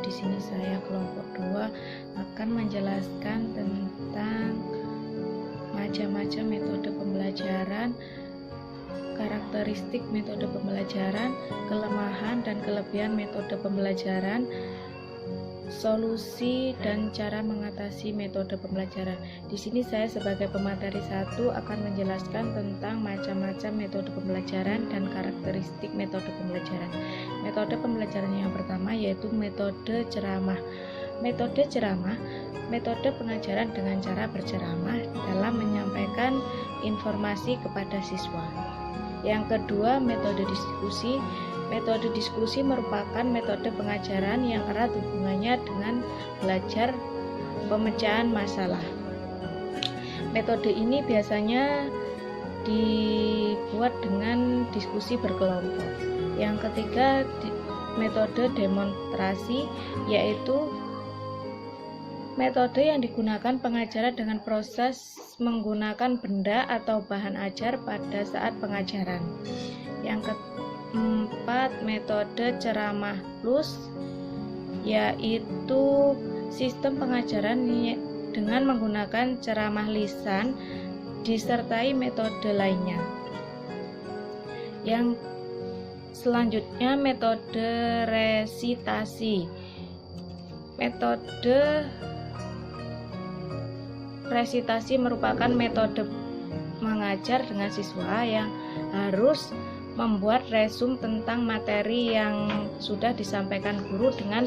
di sini saya kelompok 2 akan menjelaskan tentang macam-macam metode pembelajaran, karakteristik metode pembelajaran, kelemahan dan kelebihan metode pembelajaran, solusi dan cara mengatasi metode pembelajaran. Di sini saya sebagai pemateri 1 akan menjelaskan tentang macam-macam metode pembelajaran dan karakteristik metode pembelajaran. Metode pembelajaran yang pertama yaitu metode ceramah. Metode ceramah, metode pengajaran dengan cara berceramah dalam menyampaikan informasi kepada siswa. Yang kedua, metode diskusi. Metode diskusi merupakan metode pengajaran yang erat hubungannya dengan belajar pemecahan masalah. Metode ini biasanya dibuat dengan diskusi berkelompok. Yang ketiga, metode demonstrasi, yaitu metode yang digunakan pengajaran dengan proses menggunakan benda atau bahan ajar pada saat pengajaran. Yang keempat, metode ceramah plus, yaitu sistem pengajaran dengan menggunakan ceramah lisan disertai metode lainnya. Yang selanjutnya, metode resitasi. Metode resitasi merupakan metode mengajar dengan siswa yang harus membuat resum tentang materi yang sudah disampaikan guru dengan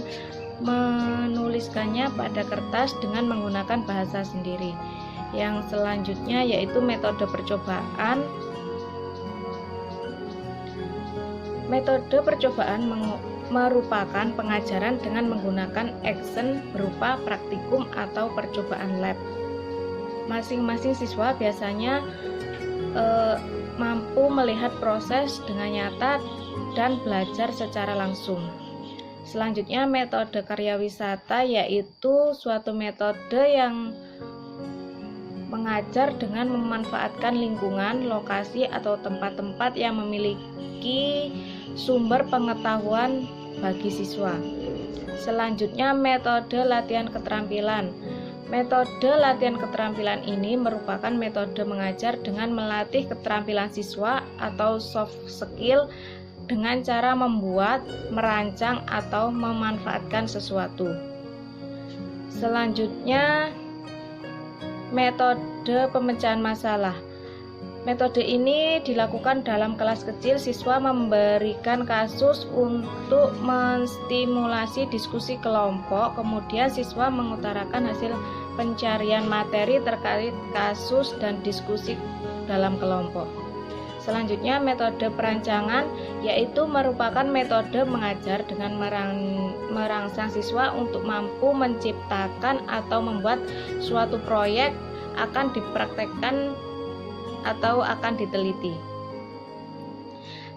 menuliskannya pada kertas dengan menggunakan bahasa sendiri. Yang selanjutnya yaitu metode percobaan. Metode percobaan merupakan pengajaran dengan menggunakan action berupa praktikum atau percobaan lab. Masing-masing siswa biasanya mampu melihat proses dengan nyata dan belajar secara langsung. Selanjutnya, metode karya wisata, yaitu suatu metode yang mengajar dengan memanfaatkan lingkungan, lokasi, atau tempat-tempat yang memiliki sumber pengetahuan bagi siswa. Selanjutnya, metode latihan keterampilan. Metode latihan keterampilan ini merupakan metode mengajar dengan melatih keterampilan siswa atau soft skill dengan cara membuat, merancang, atau memanfaatkan sesuatu. Selanjutnya, metode pemecahan masalah. Metode ini dilakukan dalam kelas kecil. Siswa memberikan kasus untuk menstimulasi diskusi kelompok, kemudian siswa mengutarakan hasil pencarian materi terkait kasus dan diskusi dalam kelompok. Selanjutnya, metode perancangan, yaitu merupakan metode mengajar dengan merangsang siswa untuk mampu menciptakan atau membuat suatu proyek akan dipraktekkan atau akan diteliti.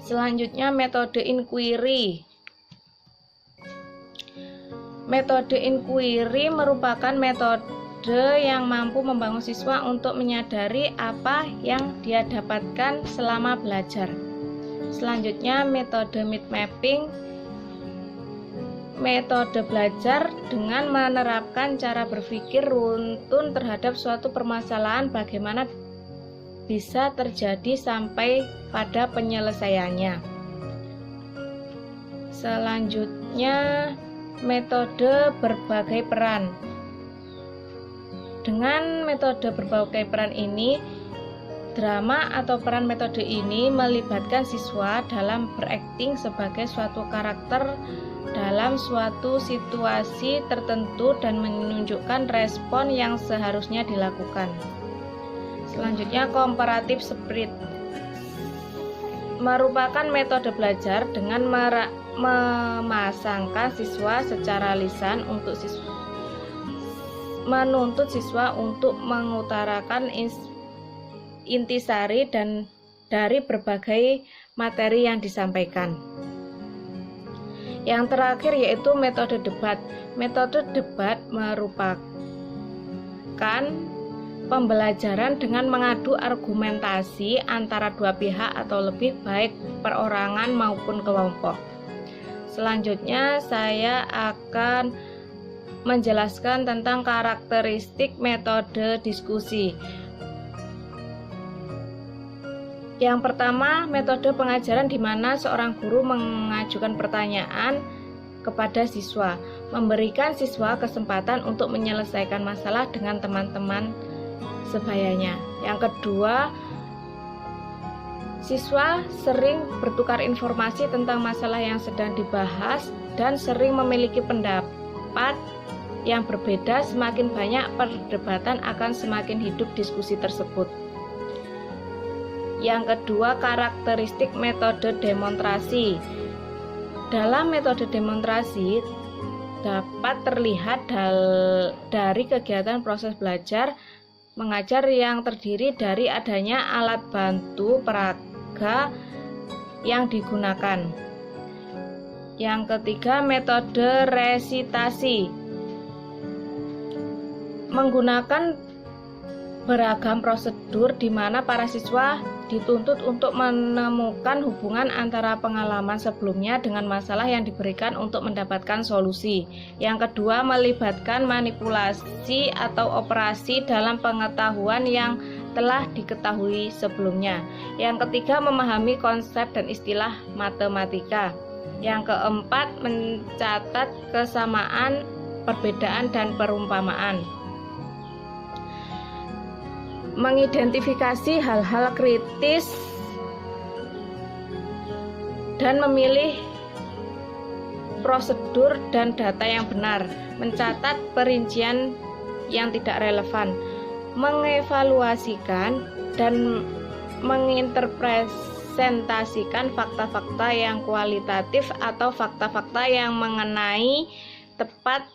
Selanjutnya, metode inquiry. Metode inquiry merupakan metode yang mampu membangun siswa untuk menyadari apa yang dia dapatkan selama belajar. Selanjutnya, metode mind mapping. Metode belajar dengan menerapkan cara berpikir runtun terhadap suatu permasalahan, bagaimana bisa terjadi sampai pada penyelesaiannya. Selanjutnya, metode berbagai peran. Dengan metode berbagai peran ini, drama atau peran metode ini melibatkan siswa dalam berakting sebagai suatu karakter dalam suatu situasi tertentu dan menunjukkan respon yang seharusnya dilakukan. Selanjutnya, comparative spirit merupakan metode belajar dengan memasangkan siswa secara lisan untuk menuntut siswa untuk mengutarakan intisari dan dari berbagai materi yang disampaikan. Yang terakhir yaitu metode debat. Metode debat merupakan pembelajaran dengan mengadu argumentasi antara dua pihak atau lebih, baik perorangan maupun kelompok. Selanjutnya saya akan menjelaskan tentang karakteristik metode diskusi. Yang pertama, metode pengajaran di mana seorang guru mengajukan pertanyaan kepada siswa, memberikan siswa kesempatan untuk menyelesaikan masalah dengan teman-teman sebayanya. Yang kedua, siswa sering bertukar informasi tentang masalah yang sedang dibahas dan sering memiliki pendapat yang berbeda. Semakin banyak perdebatan akan semakin hidup diskusi tersebut. Yang kedua, karakteristik metode demonstrasi. Dalam metode demonstrasi dapat terlihat dari kegiatan proses belajar mengajar yang terdiri dari adanya alat bantu peraga yang digunakan. Yang ketiga, metode resitasi. Menggunakan beragam prosedur di mana para siswa dituntut untuk menemukan hubungan antara pengalaman sebelumnya dengan masalah yang diberikan untuk mendapatkan solusi. Yang kedua, melibatkan manipulasi atau operasi dalam pengetahuan yang telah diketahui sebelumnya. Yang ketiga, memahami konsep dan istilah matematika. Yang keempat, mencatat kesamaan, perbedaan, dan perumpamaan. Mengidentifikasi hal-hal kritis dan memilih prosedur dan data yang benar, mencatat perincian yang tidak relevan, mengevaluasikan dan menginterpretasikan fakta-fakta yang kualitatif atau fakta-fakta yang mengenai tepat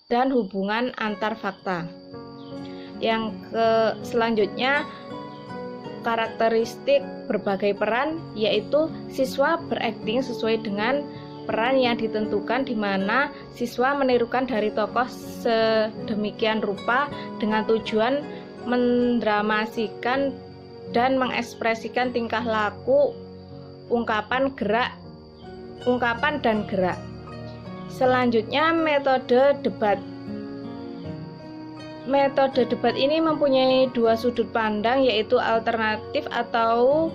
dan hubungan antar fakta. Yang selanjutnya, karakteristik berbagai peran, yaitu siswa berakting sesuai dengan peran yang ditentukan, di mana siswa menirukan dari tokoh sedemikian rupa dengan tujuan mendramasikan dan mengekspresikan tingkah laku, ungkapan dan gerak. Selanjutnya, metode debat. Metode debat ini mempunyai dua sudut pandang, yaitu alternatif atau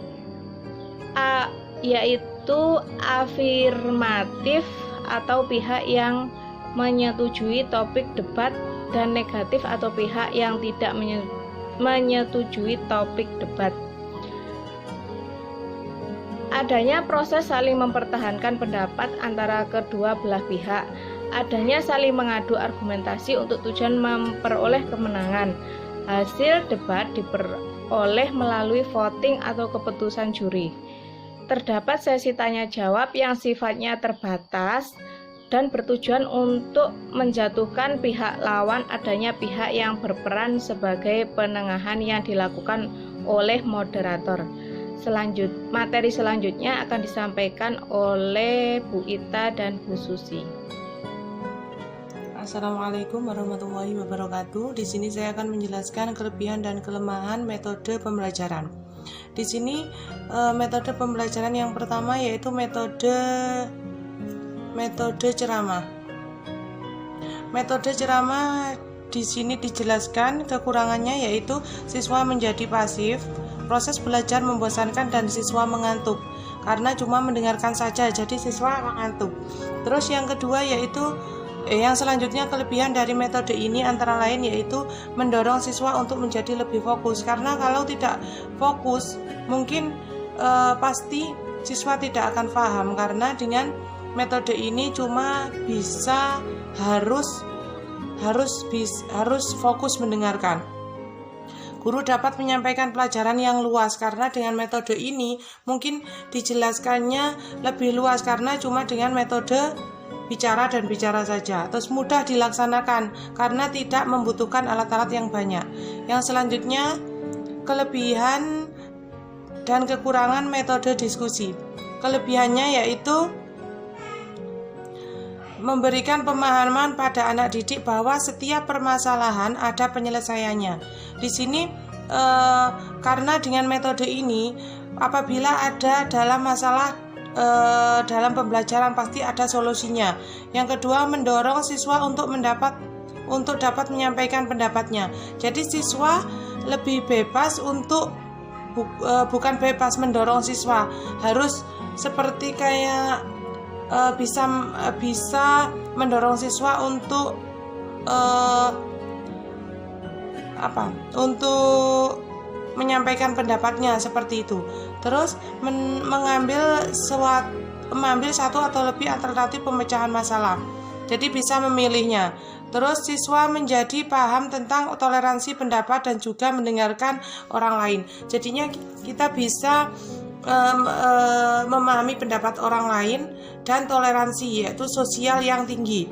yaitu afirmatif atau pihak yang menyetujui topik debat, dan negatif atau pihak yang tidak menyetujui topik debat. Adanya proses saling mempertahankan pendapat antara kedua belah pihak. Adanya saling mengadu argumentasi untuk tujuan memperoleh kemenangan. Hasil debat diperoleh melalui voting atau keputusan juri. Terdapat sesi tanya jawab yang sifatnya terbatas dan bertujuan untuk menjatuhkan pihak lawan. Adanya pihak yang berperan sebagai penengahan yang dilakukan oleh moderator. Materi selanjutnya akan disampaikan oleh Bu Ita dan Bu Susi. Assalamualaikum warahmatullahi wabarakatuh. Di sini saya akan menjelaskan kelebihan dan kelemahan metode pembelajaran. Di sini metode pembelajaran yang pertama yaitu metode ceramah. Metode ceramah di sini dijelaskan kekurangannya yaitu siswa menjadi pasif, proses belajar membosankan dan siswa mengantuk karena cuma mendengarkan saja, jadi siswa mengantuk. Terus yang kedua yaitu yang selanjutnya, kelebihan dari metode ini antara lain yaitu mendorong siswa untuk menjadi lebih fokus, karena kalau tidak fokus mungkin pasti siswa tidak akan paham, karena dengan metode ini cuma bisa harus fokus mendengarkan. Guru dapat menyampaikan pelajaran yang luas karena dengan metode ini mungkin dijelaskannya lebih luas karena cuma dengan metode bicara dan bicara saja, terus mudah dilaksanakan karena tidak membutuhkan alat-alat yang banyak. Yang selanjutnya, kelebihan dan kekurangan metode diskusi. Kelebihannya yaitu memberikan pemahaman pada anak didik bahwa setiap permasalahan ada penyelesaiannya. Di sini karena dengan metode ini apabila ada dalam masalah dalam pembelajaran, pasti ada solusinya. Yang kedua, mendorong siswa untuk dapat menyampaikan pendapatnya. Jadi siswa lebih bebas untuk bukan bebas, mendorong siswa harus seperti kayak bisa mendorong siswa untuk untuk menyampaikan pendapatnya seperti itu. Terus mengambil satu atau lebih alternatif pemecahan masalah. Jadi bisa memilihnya. Terus siswa menjadi paham tentang toleransi pendapat dan juga mendengarkan orang lain. Jadinya kita bisa memahami pendapat orang lain dan toleransi, yaitu sosial yang tinggi.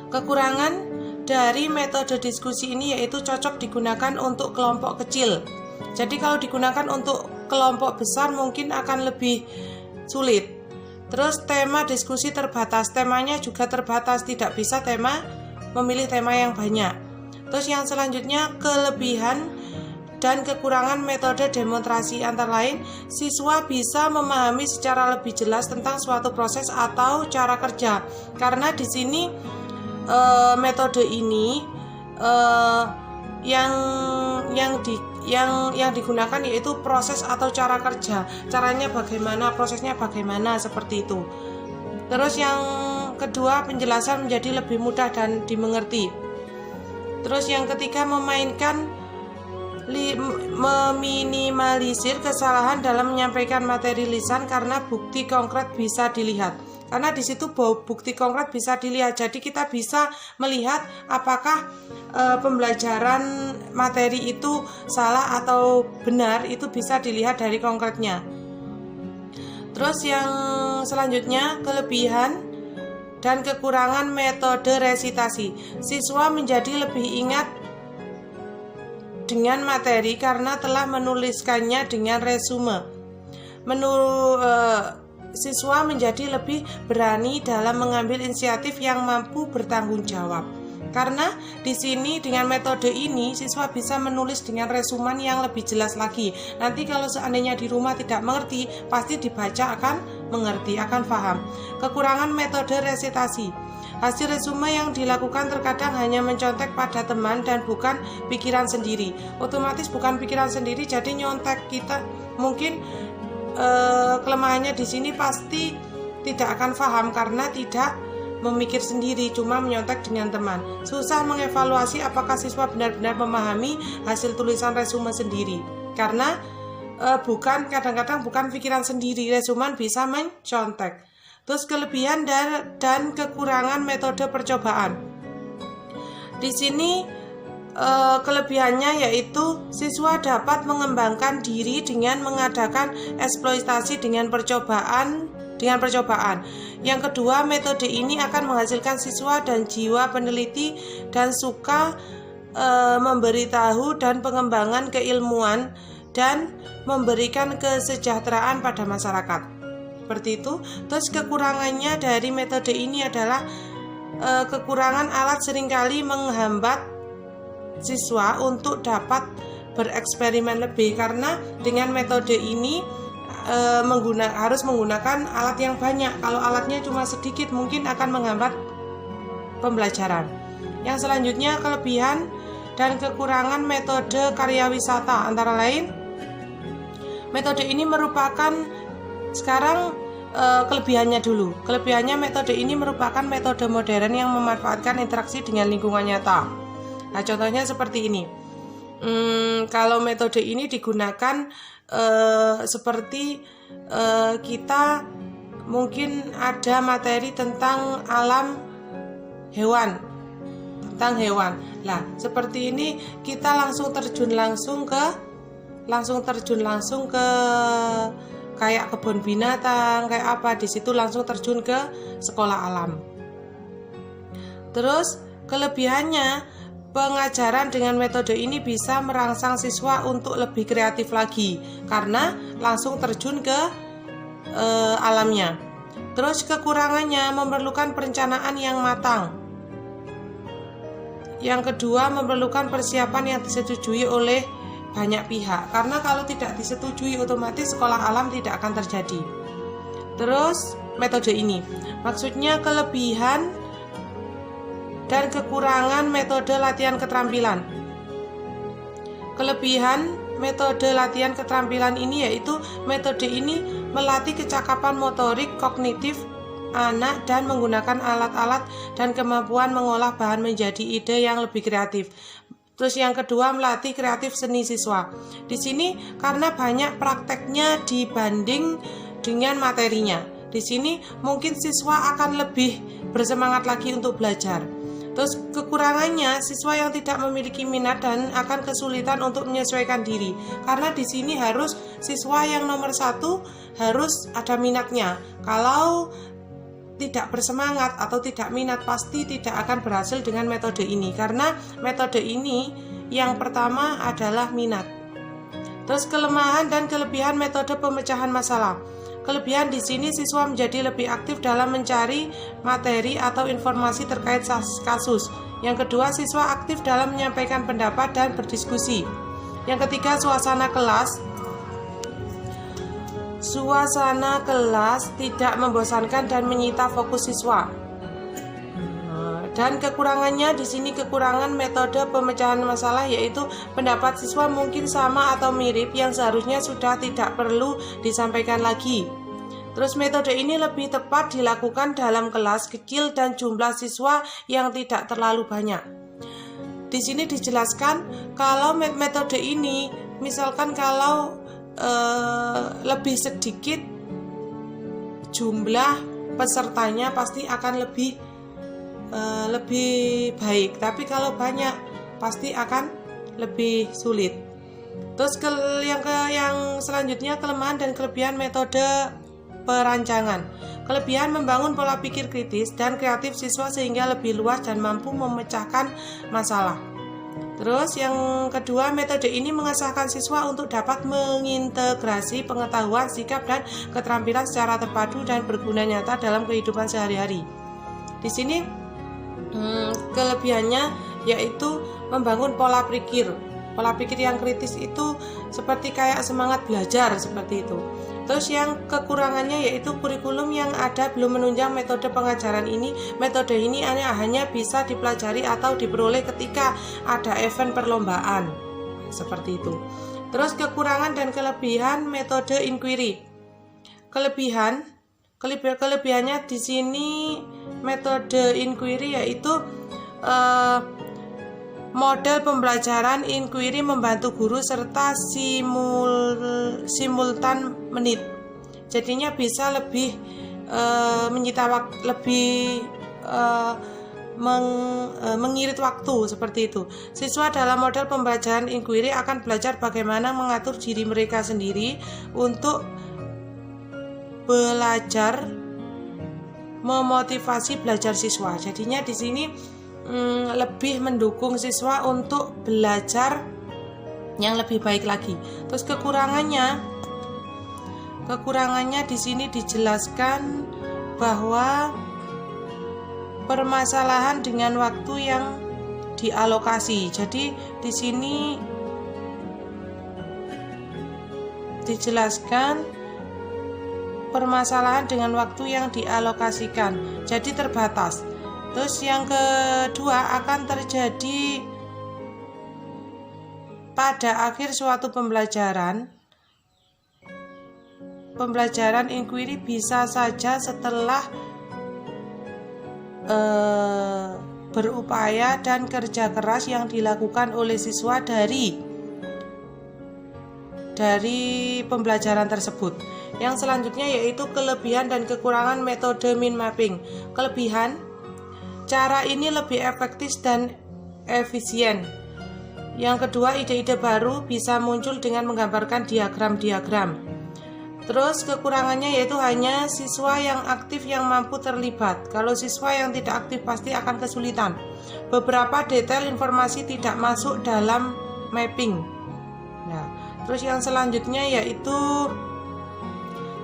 Kekurangan dari metode diskusi ini yaitu cocok digunakan untuk kelompok kecil. Jadi kalau digunakan untuk kelompok besar mungkin akan lebih sulit. Terus tema diskusi terbatas, temanya juga terbatas, tidak bisa memilih tema yang banyak. Terus yang selanjutnya, kelebihan dan kekurangan metode demonstrasi, antara lain siswa bisa memahami secara lebih jelas tentang suatu proses atau cara kerja. Karena di sini metode ini yang digunakan yaitu proses atau cara kerja, caranya bagaimana, prosesnya bagaimana, seperti itu. Terus yang kedua, penjelasan menjadi lebih mudah dan dimengerti. Terus yang ketiga, meminimalisir kesalahan dalam menyampaikan materi lisan karena bukti konkret bisa dilihat. Karena di situ bukti konkret bisa dilihat, jadi kita bisa melihat apakah pembelajaran materi itu salah atau benar, itu bisa dilihat dari konkretnya. Terus yang selanjutnya, kelebihan dan kekurangan metode resitasi. Siswa menjadi lebih ingat dengan materi karena telah menuliskannya dengan resume. Siswa menjadi lebih berani dalam mengambil inisiatif yang mampu bertanggung jawab. Karena di sini dengan metode ini siswa bisa menulis dengan resumen yang lebih jelas lagi. Nanti kalau seandainya di rumah tidak mengerti, pasti dibaca akan mengerti, akan paham. Kekurangan metode resitasi. Hasil resume yang dilakukan terkadang hanya mencontek pada teman dan bukan pikiran sendiri. Otomatis bukan pikiran sendiri, jadi nyontek kita mungkin kelemahannya di sini pasti tidak akan paham karena tidak memikir sendiri, cuma menyontek dengan teman. Susah mengevaluasi apakah siswa benar-benar memahami hasil tulisan resume sendiri karena kadang-kadang bukan pikiran sendiri, resumen bisa mencontek. Terus kelebihan dan kekurangan metode percobaan. Di sini kelebihannya yaitu siswa dapat mengembangkan diri dengan mengadakan eksploitasi dengan percobaan. Yang kedua, metode ini akan menghasilkan siswa dan jiwa peneliti dan suka memberitahu dan pengembangan keilmuan dan memberikan kesejahteraan pada masyarakat. Seperti itu. Terus kekurangannya dari metode ini adalah kekurangan alat seringkali menghambat siswa untuk dapat bereksperimen lebih, karena dengan metode ini harus menggunakan alat yang banyak. Kalau alatnya cuma sedikit mungkin akan menghambat pembelajaran. Yang selanjutnya, kelebihan dan kekurangan metode karya wisata, antara lain metode ini merupakan kelebihannya dulu. Kelebihannya, metode ini merupakan metode modern yang memanfaatkan interaksi dengan lingkungan nyata. Nah, contohnya seperti ini. Kalau metode ini digunakan seperti kita mungkin ada materi tentang alam hewan, Nah, seperti ini kita langsung terjun langsung ke kayak kebun binatang, kayak apa, di situ langsung terjun ke sekolah alam. Terus kelebihannya, pengajaran dengan metode ini bisa merangsang siswa untuk lebih kreatif lagi karena langsung terjun ke alamnya. Terus kekurangannya, memerlukan perencanaan yang matang. Yang kedua, memerlukan persiapan yang disetujui oleh banyak pihak, karena kalau tidak disetujui otomatis sekolah alam tidak akan terjadi. Terus metode ini, maksudnya kelebihan dan kekurangan metode latihan keterampilan. Kelebihan metode latihan keterampilan ini yaitu metode ini melatih kecakapan motorik kognitif anak dan menggunakan alat-alat dan kemampuan mengolah bahan menjadi ide yang lebih kreatif. Terus yang kedua, melatih kreatif seni siswa. Di sini karena banyak prakteknya dibanding dengan materinya. Di sini mungkin siswa akan lebih bersemangat lagi untuk belajar. Terus kekurangannya, siswa yang tidak memiliki minat dan akan kesulitan untuk menyesuaikan diri. Karena di sini harus siswa yang nomor 1 harus ada minatnya. Kalau tidak bersemangat atau tidak minat, pasti tidak akan berhasil dengan metode ini. Karena metode ini yang pertama adalah minat. Terus kelemahan dan kelebihan metode pemecahan masalah. Kelebihan di sini siswa menjadi lebih aktif dalam mencari materi atau informasi terkait kasus. Yang kedua, siswa aktif dalam menyampaikan pendapat dan berdiskusi. Yang ketiga, suasana kelas. Suasana kelas tidak membosankan dan menyita fokus siswa. Dan kekurangannya di sini, kekurangan metode pemecahan masalah yaitu pendapat siswa mungkin sama atau mirip yang seharusnya sudah tidak perlu disampaikan lagi. Terus metode ini lebih tepat dilakukan dalam kelas kecil dan jumlah siswa yang tidak terlalu banyak. Di sini dijelaskan kalau metode ini misalkan kalau lebih sedikit jumlah pesertanya pasti akan lebih baik, tapi kalau banyak pasti akan lebih sulit. Terus yang selanjutnya, kelemahan dan kelebihan metode perancangan. Kelebihan membangun pola pikir kritis dan kreatif siswa sehingga lebih luas dan mampu memecahkan masalah. Terus yang kedua, metode ini mengasahkan siswa untuk dapat mengintegrasi pengetahuan, sikap, dan keterampilan secara terpadu dan berguna nyata dalam kehidupan sehari-hari. Di sini kelebihannya yaitu membangun pola pikir. Pola pikir yang kritis itu seperti kayak semangat belajar seperti itu. Terus yang kekurangannya yaitu kurikulum yang ada belum menunjang metode pengajaran ini. Metode ini hanya bisa dipelajari atau diperoleh ketika ada event perlombaan. Seperti itu. Terus kekurangan dan kelebihan metode inquiry. Kelebihannya di sini metode inquiry yaitu model pembelajaran inquiry membantu guru serta simultan menit. Jadinya bisa lebih menyita waktu, lebih mengirit waktu seperti itu. Siswa dalam model pembelajaran inquiry akan belajar bagaimana mengatur diri mereka sendiri untuk belajar, memotivasi belajar siswa. Jadinya di sini lebih mendukung siswa untuk belajar yang lebih baik lagi. Terus kekurangannya di sini dijelaskan bahwa permasalahan dengan waktu yang dialokasi. Jadi di sini dijelaskan permasalahan dengan waktu yang dialokasikan. Jadi terbatas. Terus yang kedua, akan terjadi pada akhir suatu pembelajaran inquiry bisa saja setelah berupaya dan kerja keras yang dilakukan oleh siswa dari pembelajaran tersebut. Yang selanjutnya yaitu kelebihan dan kekurangan metode mind mapping. Kelebihan, cara ini lebih efektif dan efisien. Yang kedua, ide-ide baru bisa muncul dengan menggambarkan diagram-diagram. Terus kekurangannya yaitu hanya siswa yang aktif yang mampu terlibat. Kalau siswa yang tidak aktif pasti akan kesulitan. Beberapa detail informasi tidak masuk dalam mapping. Nah, terus yang selanjutnya yaitu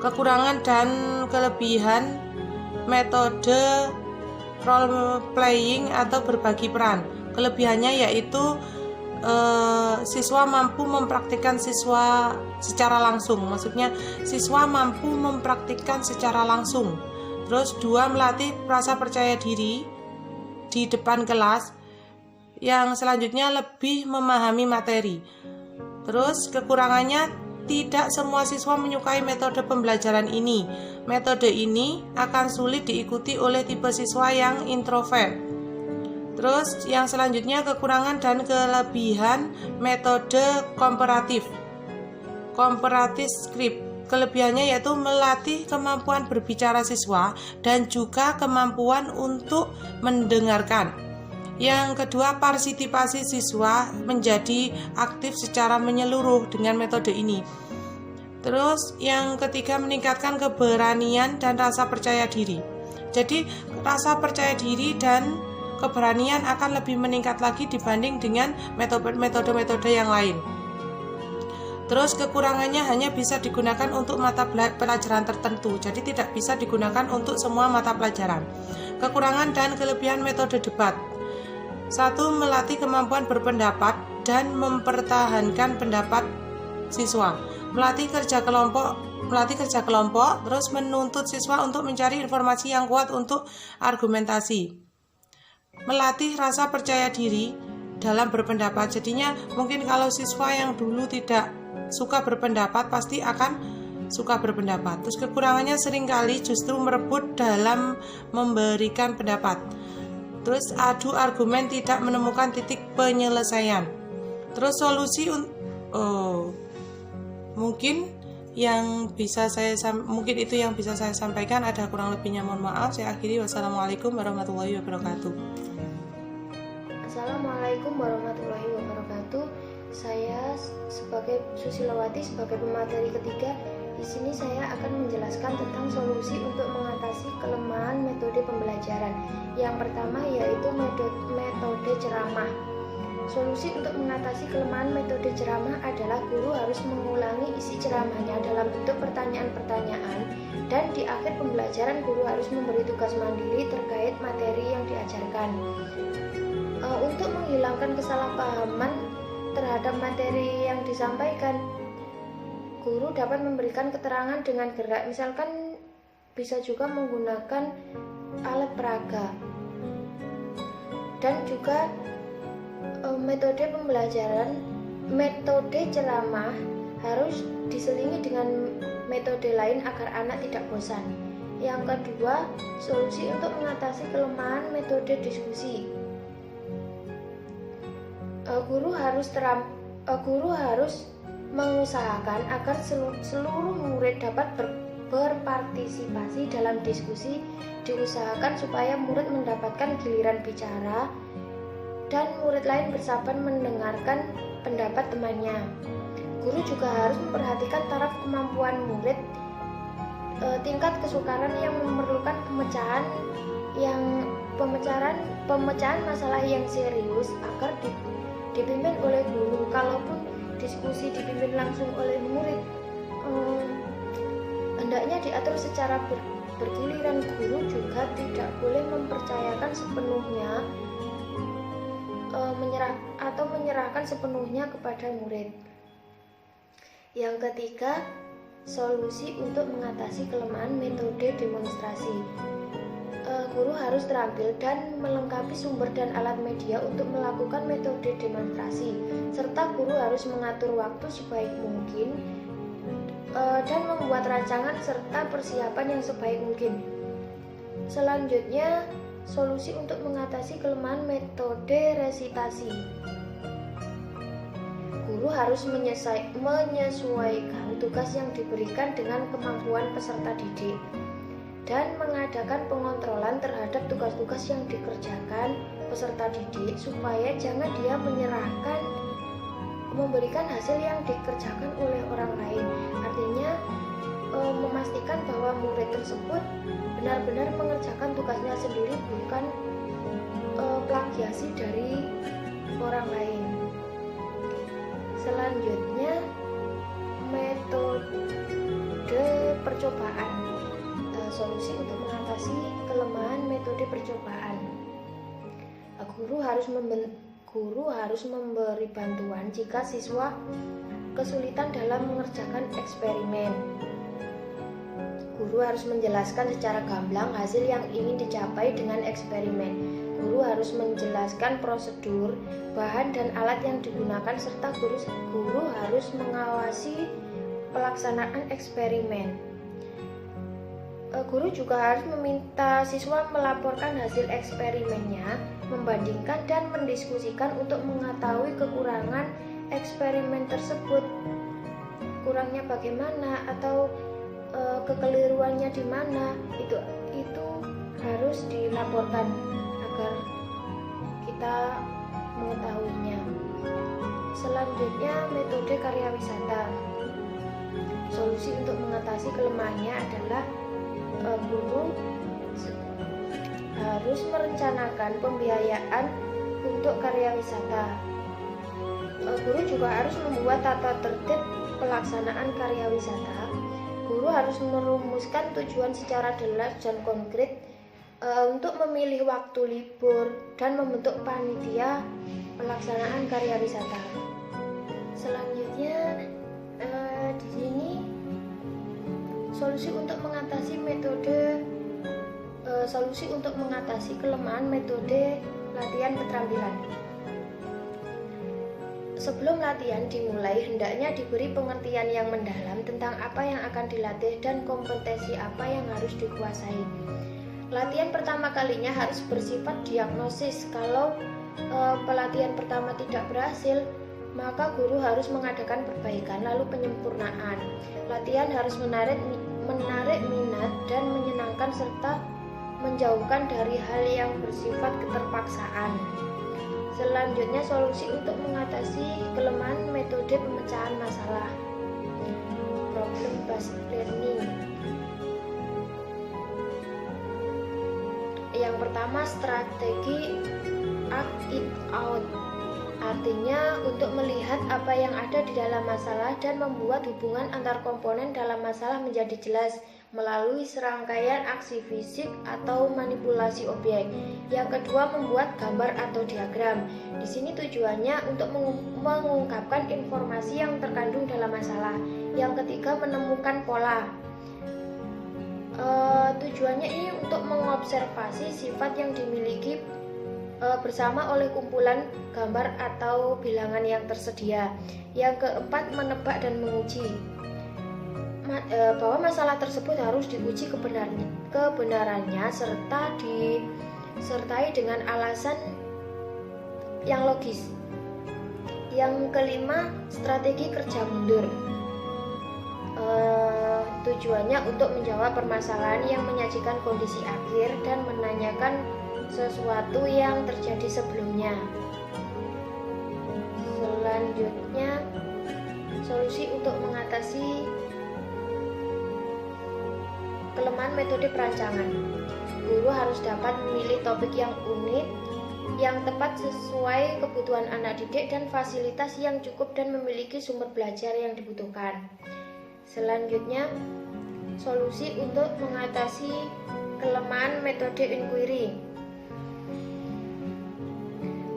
kekurangan dan kelebihan metode role playing atau berbagi peran. Kelebihannya yaitu siswa mampu mempraktikkan siswa secara langsung. Maksudnya siswa mampu mempraktikkan secara langsung. Terus 2, melatih rasa percaya diri di depan kelas. Yang selanjutnya lebih memahami materi. Terus kekurangannya, tidak semua siswa menyukai metode pembelajaran ini. Metode ini akan sulit diikuti oleh tipe siswa yang introvert. Terus yang selanjutnya, kekurangan dan kelebihan metode komparatif script. Kelebihannya yaitu melatih kemampuan berbicara siswa dan juga kemampuan untuk mendengarkan. Yang kedua, partisipasi siswa menjadi aktif secara menyeluruh dengan metode ini. Terus yang ketiga, meningkatkan keberanian dan rasa percaya diri. Jadi rasa percaya diri dan keberanian akan lebih meningkat lagi dibanding dengan metode-metode yang lain. Terus kekurangannya hanya bisa digunakan untuk mata pelajaran tertentu, jadi tidak bisa digunakan untuk semua mata pelajaran. Kekurangan dan kelebihan metode debat. 1. Melatih kemampuan berpendapat dan mempertahankan pendapat siswa. Melatih kerja kelompok, terus menuntut siswa untuk mencari informasi yang kuat untuk argumentasi. Melatih rasa percaya diri dalam berpendapat. Jadinya mungkin kalau siswa yang dulu tidak suka berpendapat pasti akan suka berpendapat. Terus kekurangannya seringkali justru merebut dalam memberikan pendapat. Terus adu argumen, tidak menemukan titik penyelesaian. Terus solusi mungkin itu yang bisa saya sampaikan. Ada kurang lebihnya mohon maaf. Saya akhiri. Wassalamualaikum warahmatullahi wabarakatuh. Assalamualaikum warahmatullahi wabarakatuh. Saya sebagai Susilawati, sebagai pemateri ketiga, di sini saya akan menjelaskan tentang solusi untuk mengatasi kelemahan metode pembelajaran. Yang pertama yaitu metode ceramah. Solusi untuk mengatasi kelemahan metode ceramah adalah guru harus mengulangi isi ceramahnya dalam bentuk pertanyaan-pertanyaan, dan di akhir pembelajaran guru harus memberi tugas mandiri terkait materi yang diajarkan. Untuk menghilangkan kesalahpahaman terhadap materi yang disampaikan, guru dapat memberikan keterangan dengan gerak, misalkan bisa juga menggunakan alat peraga. Dan juga metode ceramah harus diselingi dengan metode lain agar anak tidak bosan. Yang kedua, solusi untuk mengatasi kelemahan metode diskusi. Guru harus mengusahakan agar seluruh murid dapat berpartisipasi dalam diskusi. Diusahakan supaya murid mendapatkan giliran bicara dan murid lain bersabar mendengarkan pendapat temannya. Guru juga harus memperhatikan taraf kemampuan murid, tingkat kesukaran yang memerlukan pemecahan masalah yang serius agar dipimpin oleh guru. Kalaupun diskusi dipimpin langsung oleh murid, hendaknya diatur secara bergiliran. Guru juga tidak boleh mempercayakan sepenuhnya menyerahkan sepenuhnya kepada murid. Yang ketiga, solusi untuk mengatasi kelemahan metode demonstrasi. Guru harus terampil dan melengkapi sumber dan alat media untuk melakukan metode demonstrasi, serta guru harus mengatur waktu sebaik mungkin dan membuat rancangan serta persiapan yang sebaik mungkin. Selanjutnya, solusi untuk mengatasi kelemahan metode resitasi. Guru harus menyesuaikan tugas yang diberikan dengan kemampuan peserta didik dan mengadakan pengontrolan terhadap tugas-tugas yang dikerjakan peserta didik supaya jangan dia memberikan hasil yang dikerjakan oleh orang lain. Artinya memastikan bahwa murid tersebut benar-benar mengerjakan tugasnya sendiri, bukan plagiasi dari orang lain. Selanjutnya, metode percobaan. Solusi untuk mengatasi kelemahan metode percobaan. guru harus memberi bantuan jika siswa kesulitan dalam mengerjakan eksperimen. Guru harus menjelaskan secara gamblang hasil yang ingin dicapai dengan eksperimen. Guru harus menjelaskan prosedur, bahan dan alat yang digunakan serta guru harus mengawasi pelaksanaan eksperimen. Guru juga harus meminta siswa melaporkan hasil eksperimennya, membandingkan dan mendiskusikan untuk mengetahui kekurangan eksperimen tersebut. Kurangnya bagaimana atau kekeliruannya di mana, itu harus dilaporkan agar kita mengetahuinya. Selanjutnya, metode karya wisata. Solusi untuk mengatasi kelemahannya adalah guru harus merencanakan pembiayaan untuk karya wisata. Guru juga harus membuat tata tertib pelaksanaan karya wisata. Guru harus merumuskan tujuan secara jelas dan konkret untuk memilih waktu libur dan membentuk panitia pelaksanaan karya wisata. Selanjutnya di sini solusi untuk mengatasi kelemahan metode latihan keterampilan. Sebelum latihan dimulai, hendaknya diberi pengertian yang mendalam tentang apa yang akan dilatih dan kompetensi apa yang harus dikuasai. Latihan pertama kalinya harus bersifat diagnosis. Kalau pelatihan pertama tidak berhasil, maka guru harus mengadakan perbaikan lalu penyempurnaan. Latihan harus menarik minat dan menyenangkan serta menjauhkan dari hal yang bersifat keterpaksaan. Selanjutnya, solusi untuk mengatasi kelemahan metode pemecahan masalah. Problem based learning. Yang pertama, strategi act it out. Artinya untuk melihat apa yang ada di dalam masalah dan membuat hubungan antar komponen dalam masalah menjadi jelas melalui serangkaian aksi fisik atau manipulasi objek. Yang kedua, membuat gambar atau diagram. Di sini tujuannya untuk mengungkapkan informasi yang terkandung dalam masalah. Yang ketiga, menemukan pola. Tujuannya ini untuk mengobservasi sifat yang dimiliki bersama oleh kumpulan gambar atau bilangan yang tersedia. Yang keempat, menebak dan menguji. Bahwa masalah tersebut harus diuji kebenarannya serta disertai dengan alasan yang logis. Yang kelima, strategi kerja mundur. Tujuannya untuk menjawab permasalahan yang menyajikan kondisi akhir dan menanyakan sesuatu yang terjadi sebelumnya. Selanjutnya, solusi untuk mengatasi kelemahan metode perancangan. Guru harus dapat memilih topik yang unik, yang tepat sesuai kebutuhan anak didik dan fasilitas yang cukup dan memiliki sumber belajar yang dibutuhkan. Selanjutnya, solusi untuk mengatasi kelemahan metode inquiry.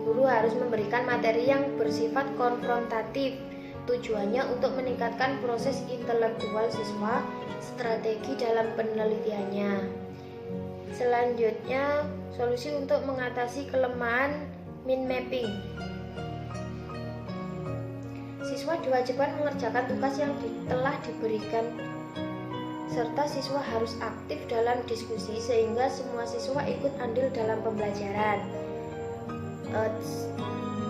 Guru harus memberikan materi yang bersifat konfrontatif. Tujuannya untuk meningkatkan proses intelektual siswa, strategi dalam penelitiannya. Selanjutnya, solusi untuk mengatasi kelemahan mind mapping. Siswa diwajibkan mengerjakan tugas yang telah diberikan, serta siswa harus aktif dalam diskusi sehingga semua siswa ikut andil dalam pembelajaran.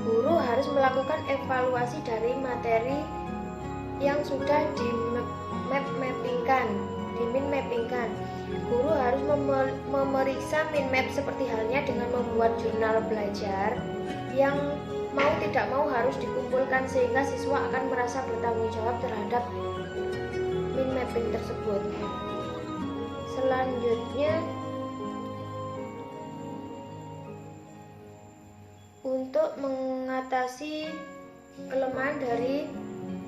Guru harus melakukan evaluasi dari materi yang sudah di-mappingkan. Guru harus memeriksa mind map seperti halnya dengan membuat jurnal belajar yang mau tidak mau harus dikumpulkan sehingga siswa akan merasa bertanggung jawab terhadap mind mapping tersebut. Selanjutnya, untuk mengatasi kelemahan dari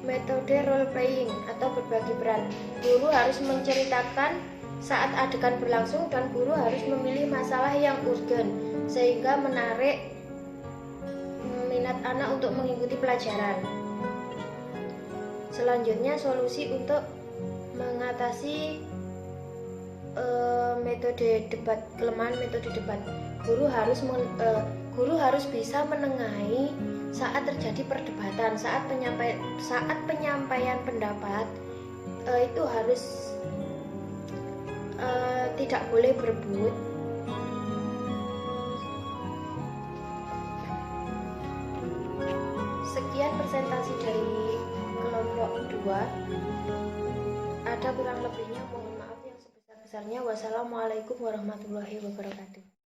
metode role playing atau berbagi peran, guru harus menceritakan saat adegan berlangsung dan guru harus memilih masalah yang urgen sehingga menarik minat anak untuk mengikuti pelajaran. Selanjutnya, solusi untuk mengatasi metode debat, kelemahan metode debat. Guru harus bisa menengahi saat terjadi perdebatan, saat penyampaian pendapat itu harus tidak boleh berebut. Sekian presentasi dari kelompok 2. Ada kurang lebihnya, mohon maaf yang sebesar-besarnya. Wassalamualaikum warahmatullahi wabarakatuh.